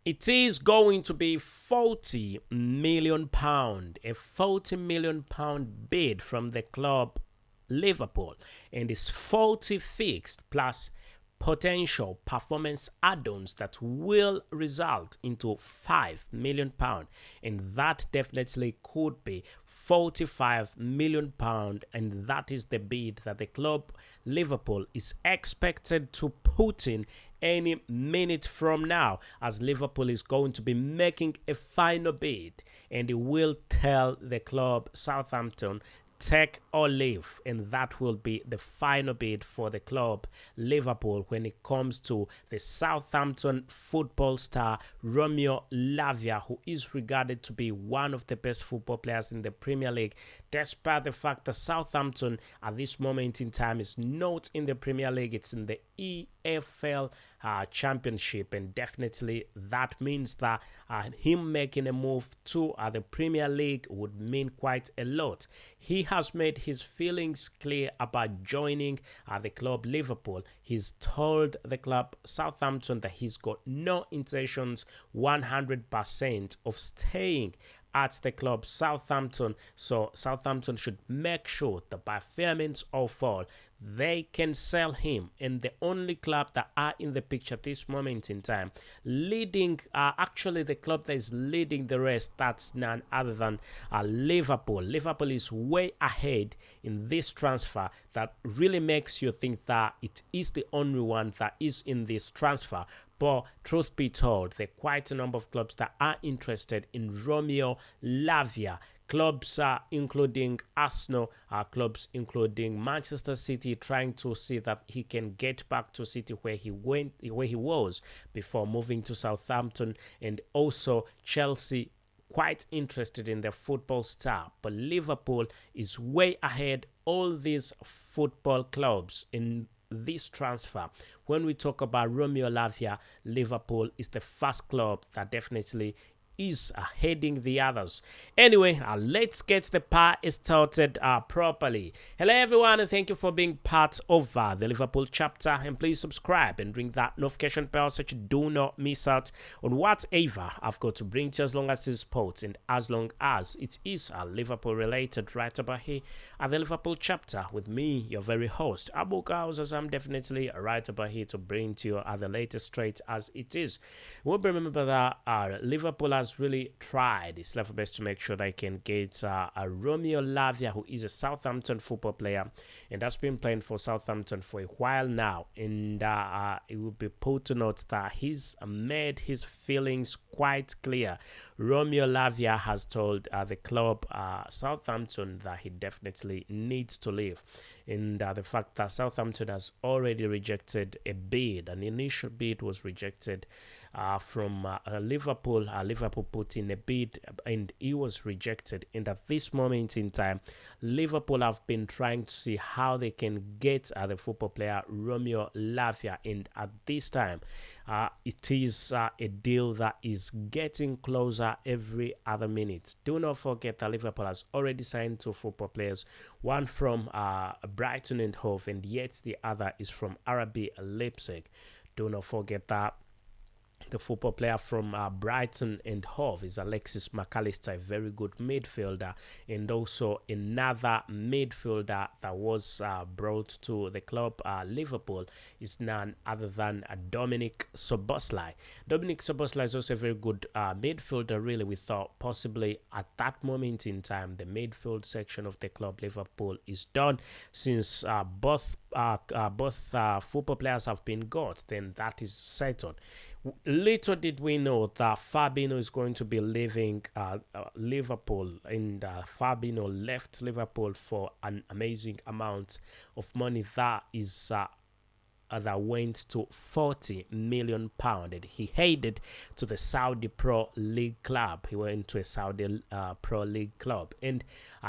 It is going to be £40 million, a £40 million bid from the club Liverpool, and it's 40 fixed plus potential performance add-ons that will result into £5 million, and that definitely could be £45 million, and that is the bid that the club Liverpool is expected to put in any minute from now, as Liverpool is going to be making a final bid, and it will tell the club Southampton take or leave, and that will be the final bid for the club Liverpool when it comes to the Southampton football star Romeo Lavia, who is regarded to be one of the best football players in the Premier League, despite the fact that Southampton at this moment in time is not in the Premier League. It's in the EFL championship, and definitely that means that him making a move to the Premier League would mean quite a lot. He has made his feelings clear about joining the club Liverpool. He's told the club Southampton that he's got no intentions 100% of staying at the club Southampton, so Southampton should make sure that by fair means or foul they can sell him. And the only club that are in the picture at this moment in time, leading actually the club that is leading the rest, that's none other than Liverpool. Liverpool is way ahead in this transfer. That really makes you think that it is the only one that is in this transfer. But truth be told, there are quite a number of clubs that are interested in Romeo Lavia. Clubs including Arsenal, clubs including Manchester City, trying to see that he can get back to City where he was before moving to Southampton, and also Chelsea quite interested in the football star. But Liverpool is way ahead all these football clubs in this transfer. When we talk about Romeo Lavia, Liverpool is the first club that definitely is heading the others. Anyway, let's get the party started properly. Hello everyone, and thank you for being part of the Liverpool chapter, and please subscribe and ring that notification bell so you do not miss out on whatever I've got to bring to you, as long as it's sports and as long as it is Liverpool related, right about here at the Liverpool chapter with me, your very host Abu Gaus, as I'm definitely right about here to bring to you the latest straight as it is. We'll remember that Liverpool has really tried its level best to make sure they can get a Romeo Lavia, who is a Southampton football player and has been playing for Southampton for a while now, and it will be put to note that he's made his feelings quite clear. Romeo Lavia has told the club Southampton that he definitely needs to leave, and the fact that Southampton has already rejected a bid, an initial bid was rejected from Liverpool. Liverpool put in a bid and it was rejected, and at this moment in time Liverpool have been trying to see how they can get the football player Romeo Lavia, and at this time it is a deal that is getting closer every other minute. Do not forget that Liverpool has already signed two football players, one from Brighton and Hove, and yet the other is from RB Leipzig. Do not forget that the football player from Brighton and Hove is Alexis McAllister, a very good midfielder, and also another midfielder that was brought to the club Liverpool is none other than Dominic Szoboszlai. Dominic Szoboszlai is also a very good midfielder. Really, we thought possibly at that moment in time the midfield section of the club Liverpool is done, since both football players have been got. Then that is settled. Little did we know that Fabinho is going to be leaving Liverpool, and Fabinho left Liverpool for an amazing amount of money that is that went to £40 million, and he headed to the Saudi Pro League club. He went to a Saudi Pro League club, and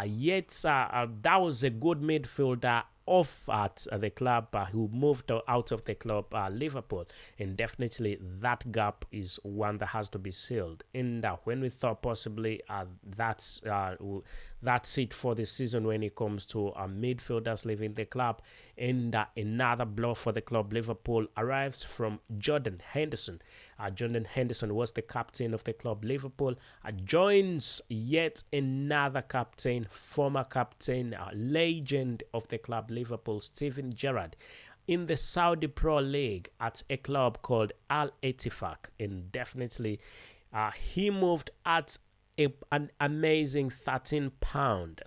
yet that was a good midfielder off at the club who moved out of the club Liverpool, and definitely that gap is one that has to be sealed. And when we thought possibly that That's it for the season when it comes to midfielders leaving the club. And another blow for the club Liverpool arrives from Jordan Henderson. Jordan Henderson was the captain of the club Liverpool. Joins yet another captain, former captain, legend of the club Liverpool, Steven Gerrard, in the Saudi Pro League at a club called Al Ettifaq. And definitely he moved at an amazing 13 pound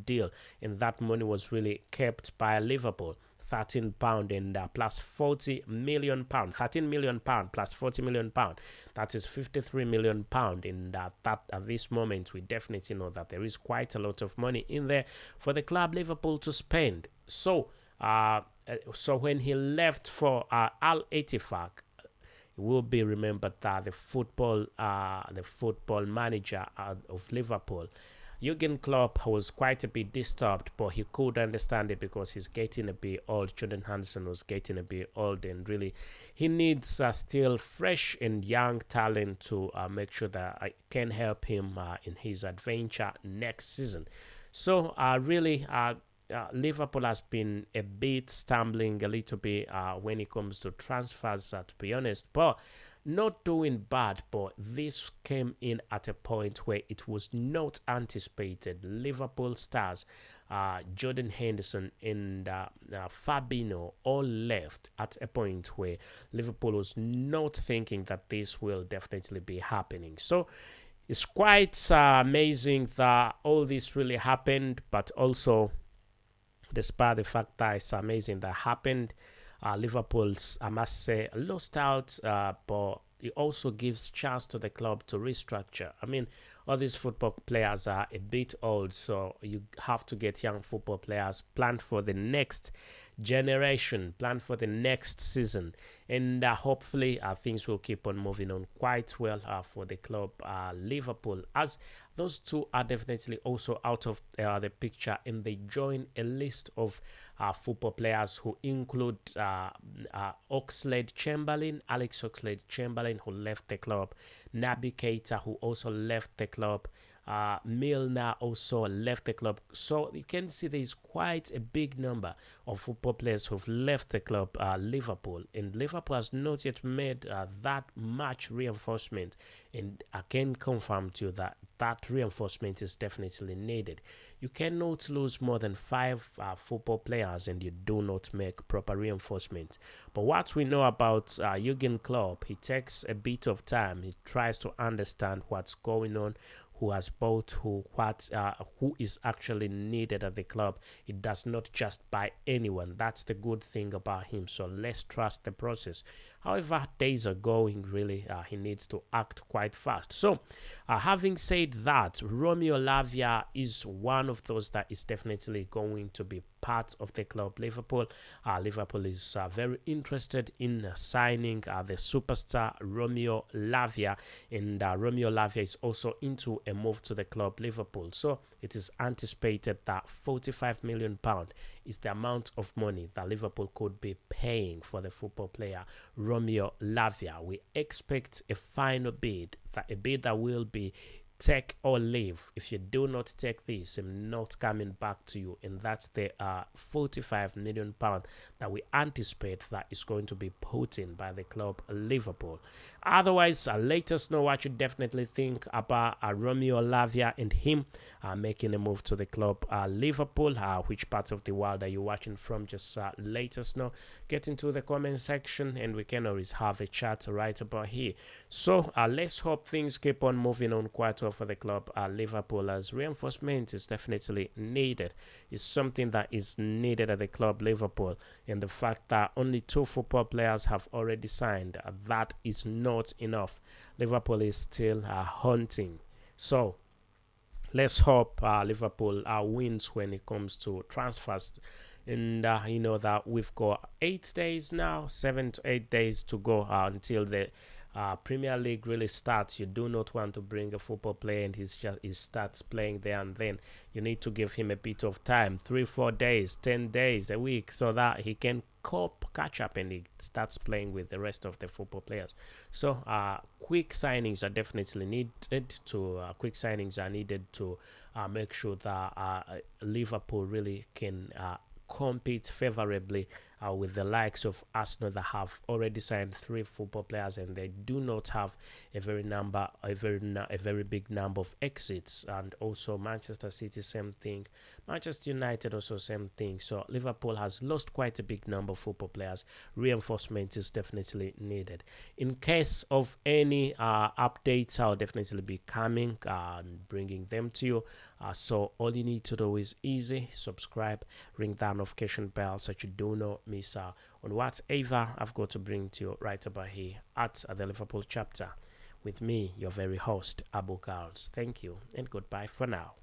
deal, and that money was really kept by Liverpool. 13 pound and plus 40 million pound, 13 million pound plus 40 million pound, that is 53 million pound. And that at this moment we definitely know that there is quite a lot of money in there for the club Liverpool to spend. So when he left for Al Ettifaq, it will be remembered that the football manager of Liverpool, Jurgen Klopp, was quite a bit disturbed, but he could understand it because he's getting a bit old. Jordan Henderson was getting a bit old, and really he needs still fresh and young talent to make sure that I can help him in his adventure next season. So Liverpool has been a bit stumbling a little bit when it comes to transfers, to be honest, but not doing bad. But this came in at a point where it was not anticipated. Liverpool stars Jordan Henderson and Fabinho all left at a point where Liverpool was not thinking that this will definitely be happening. So it's quite amazing that all this really happened, but also, despite the fact that it's amazing that happened, Liverpool's, I must say, lost out, but it also gives chance to the club to restructure. I mean, all these football players are a bit old, so you have to get young football players, plan for the next generation, plan for the next season, and hopefully things will keep on moving on quite well for the club Liverpool, as those two are definitely also out of the picture, and they join a list of football players who include Oxlade-Chamberlain, Alex Oxlade-Chamberlain, who left the club, Naby Keita, who also left the club, Milner also left the club. So you can see there is quite a big number of football players who've left the club Liverpool, and Liverpool has not yet made that much reinforcement, and I can confirm to you that that reinforcement is definitely needed. You cannot lose more than 5 football players and you do not make proper reinforcement. But what we know about Jurgen Klopp, he takes a bit of time. He tries to understand what's going on, who has bought who is actually needed at the club. He does not just buy anyone. That's the good thing about him. So let's trust the process. However, days are going, really, he needs to act quite fast. So, having said that, Romeo Lavia is one of those that is definitely going to be part of the club Liverpool. Liverpool is very interested in signing the superstar Romeo Lavia, and Romeo Lavia is also into a move to the club Liverpool. So it is anticipated that £45 million is the amount of money that Liverpool could be paying for the football player Romeo Lavia. We expect a final bid, a bid that will be take or leave. If you do not take this, I'm not coming back to you. And that's the £45 million that we anticipate that is going to be put in by the club Liverpool. Otherwise, let us know what you definitely think about Romeo Lavia and him making a move to the club Liverpool. Which parts of the world are you watching from? Just let us know. Get into the comment section and we can always have a chat right about here. So let's hope things keep on moving on quite well for the club Liverpool, as reinforcement is definitely needed. It's something that is needed at the club Liverpool, and the fact that only 2 football players have already signed, that is not enough. Liverpool is still hunting. So let's hope Liverpool wins when it comes to transfers. And you know that we've got 8 days now, 7 to 8 days to go until the Premier League really starts, you do not want to bring a football player and he starts playing there and then. You need to give him a bit of time, 3-4 days, 10 days, a week, so that he can catch up and he starts playing with the rest of the football players. So quick signings are definitely needed to make sure that Liverpool really can compete favorably with the likes of Arsenal that have already signed 3 football players and they do not have a very big number of exits. And also Manchester City, same thing. Manchester United also same thing. So Liverpool has lost quite a big number of football players. Reinforcement is definitely needed. In case of any updates, I'll definitely be coming and bringing them to you. So all you need to do is easy: subscribe, ring that notification bell so you do not miss out on whatever I've got to bring to you right about here at the Liverpool chapter with me, your very host, Abu Carls. Thank you and goodbye for now.